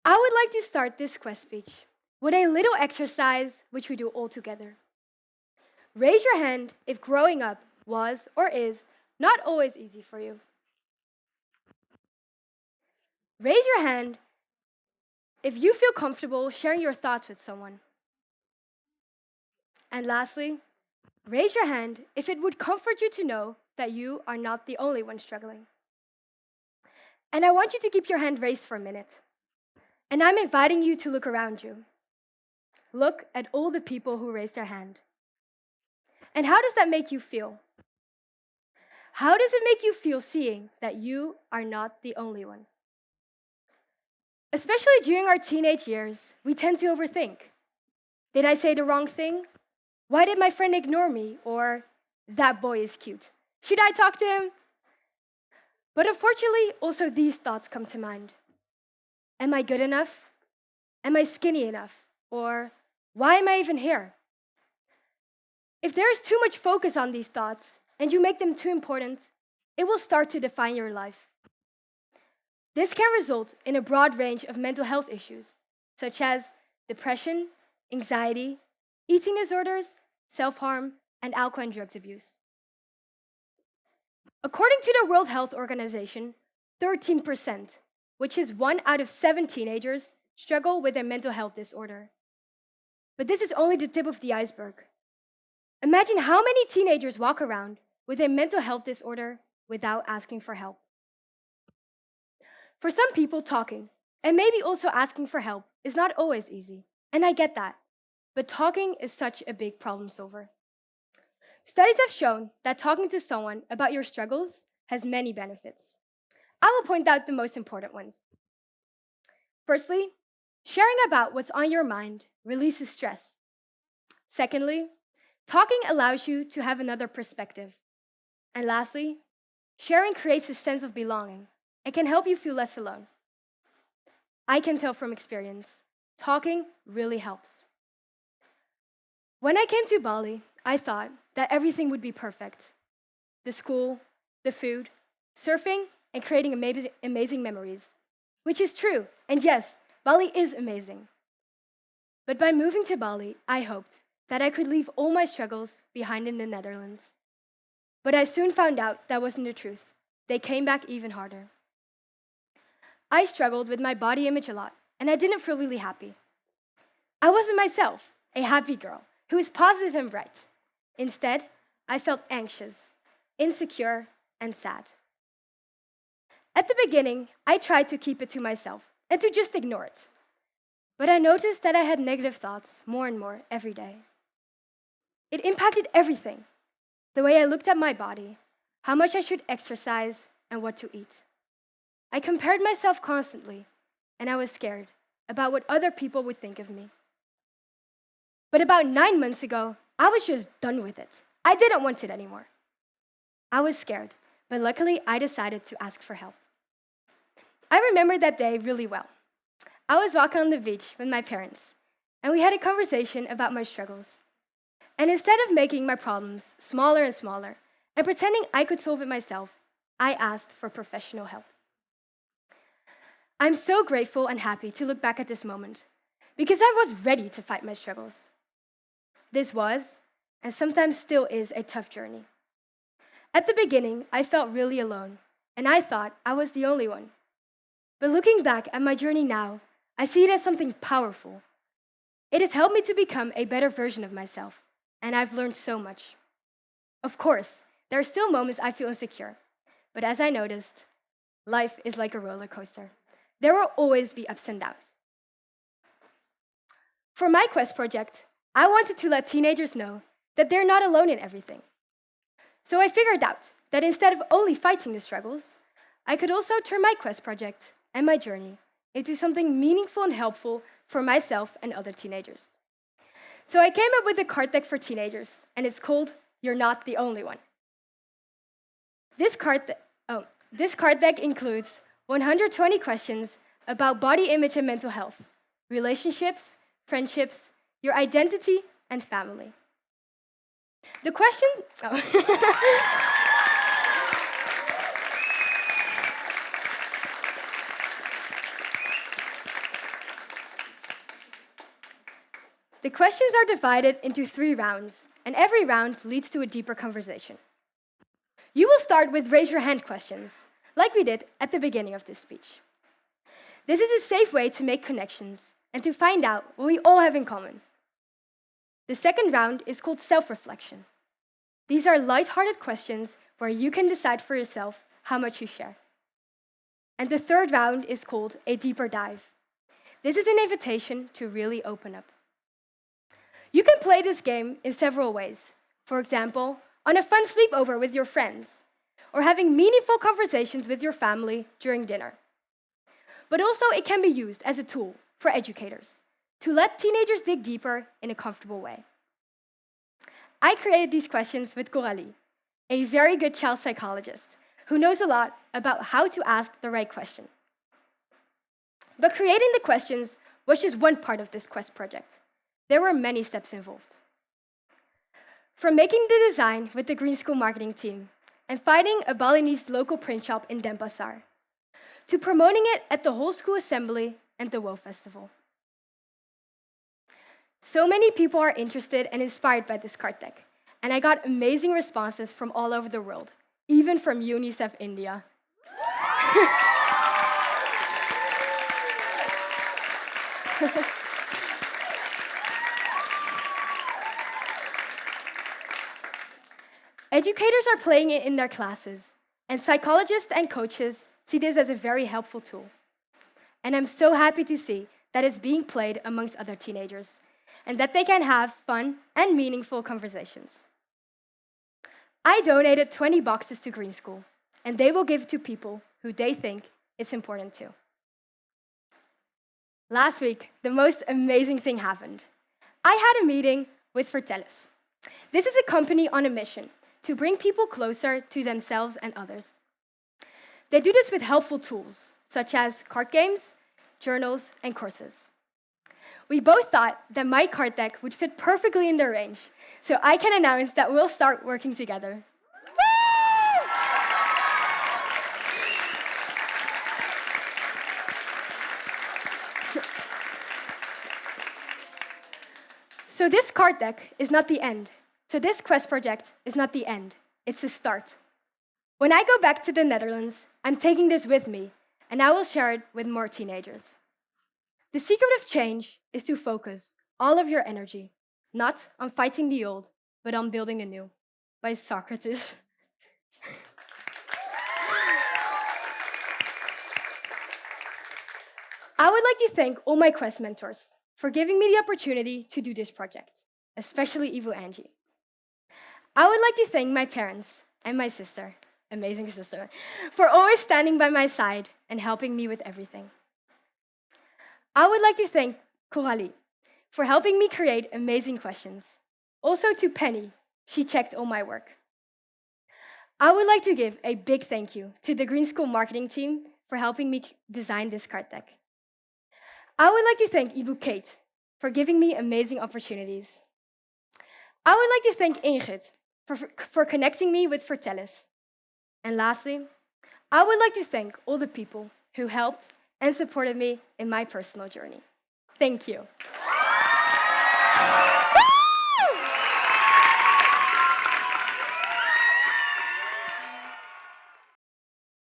I would like to start this quest speech with a little exercise which we do all together. Raise your hand if growing up was or is not always easy for you. Raise your hand if you feel comfortable sharing your thoughts with someone. And lastly, raise your hand if it would comfort you to know that you are not the only one struggling. And I want you to keep your hand raised for a minute. And I'm inviting you to look around you. Look at all the people who raised their hand. And how does that make you feel? How does it make you feel seeing that you are not the only one? Especially during our teenage years, we tend to overthink. Did I say the wrong thing? Why did my friend ignore me? Or that boy is cute. Should I talk to him? But unfortunately, also these thoughts come to mind. Am I good enough? Am I skinny enough? Or why am I even here? If there is too much focus on these thoughts and you make them too important, it will start to define your life. This can result in a broad range of mental health issues, such as depression, anxiety, eating disorders, self-harm, and alcohol and drugs abuse. According to the World Health Organization, 13%, which is 1 out of 7 teenagers, struggle with a mental health disorder. But this is only the tip of the iceberg. Imagine how many teenagers walk around with a mental health disorder without asking for help. For some people, talking, and maybe also asking for help, is not always easy, and I get that. But talking is such a big problem solver. Studies have shown that talking to someone about your struggles has many benefits. I will point out the most important ones. Firstly, sharing about what's on your mind releases stress. Secondly, talking allows you to have another perspective. And lastly, sharing creates a sense of belonging and can help you feel less alone. I can tell from experience, talking really helps. When I came to Bali, I thought that everything would be perfect. The school, the food, surfing, and creating amazing memories. Which is true, and yes, Bali is amazing. But by moving to Bali, I hoped that I could leave all my struggles behind in the Netherlands. But I soon found out that wasn't the truth. They came back even harder. I struggled with my body image a lot, and I didn't feel really happy. I wasn't myself, a happy girl who was positive and bright. Instead, I felt anxious, insecure, and sad. At the beginning, I tried to keep it to myself and to just ignore it. But I noticed that I had negative thoughts more and more every day. It impacted everything: the way I looked at my body, how much I should exercise, and what to eat. I compared myself constantly, and I was scared about what other people would think of me. But about 9 months ago, I was just done with it. I didn't want it anymore. I was scared, but luckily I decided to ask for help. I remember that day really well. I was walking on the beach with my parents, and we had a conversation about my struggles. And instead of making my problems smaller and smaller and pretending I could solve it myself, I asked for professional help. I'm so grateful and happy to look back at this moment because I was ready to fight my struggles. This was, and sometimes still is, a tough journey. At the beginning, I felt really alone, and I thought I was the only one. But looking back at my journey now, I see it as something powerful. It has helped me to become a better version of myself, and I've learned so much. Of course, there are still moments I feel insecure, but as I noticed, life is like a roller coaster. There will always be ups and downs. For my Quest project, I wanted to let teenagers know that they're not alone in everything. So I figured out that instead of only fighting the struggles, I could also turn my Quest project and my journey into something meaningful and helpful for myself and other teenagers. So I came up with a card deck for teenagers, and it's called You're Not the Only One. This card deck includes 120 questions about body image and mental health, relationships, friendships, your identity, and family. The question... The questions are divided into 3 rounds, and every round leads to a deeper conversation. You will start with raise your hand questions, like we did at the beginning of this speech. This is a safe way to make connections and to find out what we all have in common. The second round is called self-reflection. These are light-hearted questions where you can decide for yourself how much you share. And the third round is called a deeper dive. This is an invitation to really open up. You can play this game in several ways. For example, on a fun sleepover with your friends, or having meaningful conversations with your family during dinner. But also it can be used as a tool for educators to let teenagers dig deeper in a comfortable way. I created these questions with Coralie, a very good child psychologist who knows a lot about how to ask the right question. But creating the questions was just one part of this quest project. There were many steps involved. From making the design with the Green School marketing team and finding a Balinese local print shop in Denpasar, to promoting it at the whole school assembly and the WOW Festival. So many people are interested and inspired by this card deck, and I got amazing responses from all over the world, even from UNICEF India. Educators are playing it in their classes, and psychologists and coaches see this as a very helpful tool. And I'm so happy to see that it's being played amongst other teenagers, and that they can have fun and meaningful conversations. I donated 20 boxes to Green School, and they will give to people who they think it's important to. Last week, the most amazing thing happened. I had a meeting with Vertellus. This is a company on a mission to bring people closer to themselves and others. They do this with helpful tools, such as card games, journals, and courses. We both thought that my card deck would fit perfectly in their range, so I can announce that we'll start working together. So this card deck is not the end. So this quest project is not the end. It's a start. When I go back to the Netherlands, I'm taking this with me, and I will share it with more teenagers. The secret of change is to focus all of your energy, not on fighting the old, but on building the new, by Socrates. I would like to thank all my quest mentors for giving me the opportunity to do this project, especially Ivo Angie. I would like to thank my parents and my sister, amazing sister, for always standing by my side and helping me with everything. I would like to thank Coralie for helping me create amazing questions. Also to Penny, she checked all my work. I would like to give a big thank you to the Green School marketing team for helping me design this card deck. I would like to thank Ibu Kate for giving me amazing opportunities. I would like to thank Ingrid for connecting me with Vertellus. And lastly, I would like to thank all the people who helped and supported me in my personal journey. Thank you.